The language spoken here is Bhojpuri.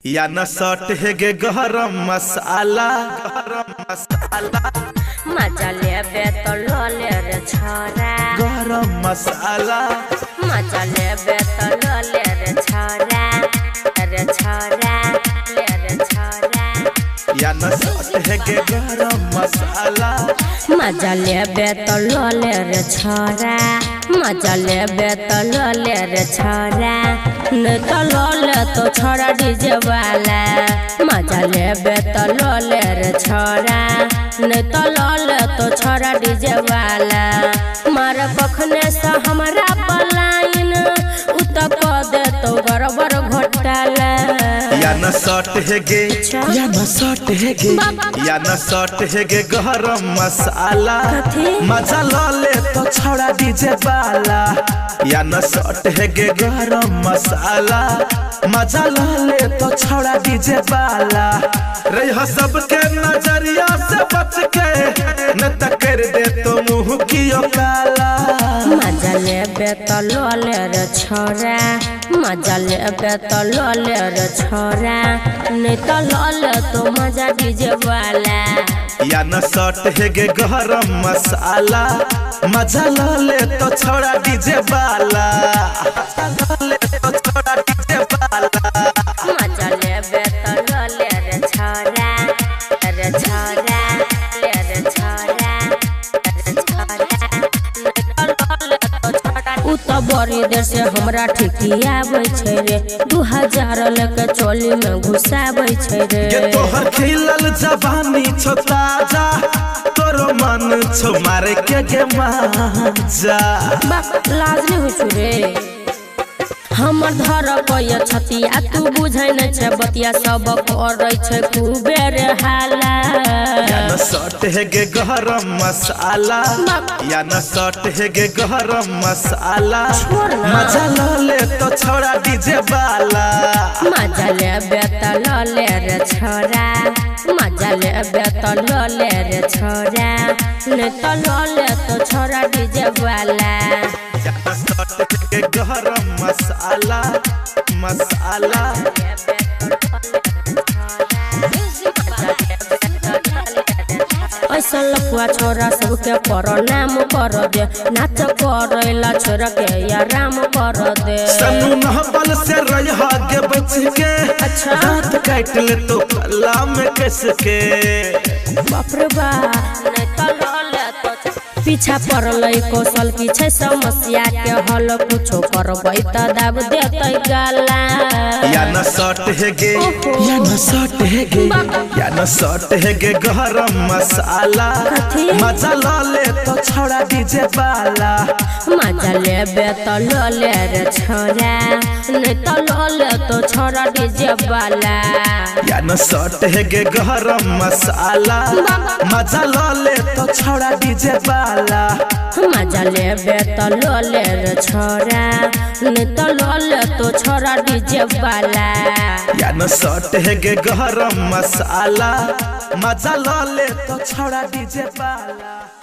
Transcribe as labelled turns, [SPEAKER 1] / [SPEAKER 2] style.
[SPEAKER 1] या न सट है गे गरम मसाला
[SPEAKER 2] मजा लेबे तो ले रे छोरा
[SPEAKER 1] गरम मसाला
[SPEAKER 2] मजा लेबे तो ले रे छोरा ले रे छोरा
[SPEAKER 1] या न सट है गे गरम मसाला
[SPEAKER 2] मजा लेबे तो ले रे छोरा मजा लेबे तो ले रे छोरा न तो ले तो छोरा डीजे वाला मजा लेबे तो ले रे छोरा न तो ले तो छोरा डीजे वाला मार कखने से हमरा पलायन उत क दे तो गड़बड़ घोटाला
[SPEAKER 1] या न सट है गे या न सट है गे या न सट है गे गरम मसाला मजा ले तो छोड़ा डीजे वाला या न सट है गे गरम मसाला मजा ले तो छोड़ा डीजे वाला रह सबके नजरिया से बच के न कर दे तो मुंह की काला
[SPEAKER 2] मजा लेबे तो ले रे छोरा मजा लेबे तो ले रे छोरा नहीं तो ले तो मजा डीजे वाला
[SPEAKER 1] या न सट है गे गरम मसाला मजा ले तो छोड़ा डीजे वाला ले तो छोड़ा डीजे वाला
[SPEAKER 2] मजा लेबे तो ले रे छोरा ले रे छोरा तो बड़ी देर से हमरा ठिकिया छै रे 2000 लेके चोली में घुसाबै छै रे
[SPEAKER 1] ये तोहर खिलल जवानी छो ताजा तोरो मन छो मारे के गे मजा
[SPEAKER 2] लाज नहीं हो रे हमर धर कोय छतिया तू बुझै न छै बतिया सब करै छै खूबे रे हाला
[SPEAKER 1] या न सट है गे गरम मसाला या न सट है गे गरम मसाला मजा ले तो छोड़ा डीजे वाला
[SPEAKER 2] मजा लेबे तो ले रे छोरा मजा लेबे तो ले रे छोरा नहीं तो ले तो छोरा डीजे वाला
[SPEAKER 1] या न सट है गे गरम मसाला मसाला
[SPEAKER 2] ऐसा लफुआ छोरा सबके नाम कर दे नाच करेला छोरा के या राम कर दे
[SPEAKER 1] सनु महबल से रहा गे बच के
[SPEAKER 2] अच्छा
[SPEAKER 1] रात काट ले तो कला में कस के
[SPEAKER 2] बाप रे बाप नहीं तो ले तो पीछा पड़ल कौशल की छै समस्या के हल कुछो करबै त दाब देतै गाला
[SPEAKER 1] या न सट है गे या न सट है गे या न सट है गे गरम मसाला मजा ले तो छोड़ा डीजे वाला
[SPEAKER 2] मजा लेबे तो ले रे छोरा नहीं तो ले तो छोरा डीजे वाला
[SPEAKER 1] या न सट है गे गरम मसाला मजा ले तो छोड़ा डीजे वाला
[SPEAKER 2] मजा लेबे तो ले रे छोरा नहीं तो ले तो छोरा डीजे वाला
[SPEAKER 1] या न सट है गे गरम मसाला मजा ले तो छोड़ा डीजे वाला।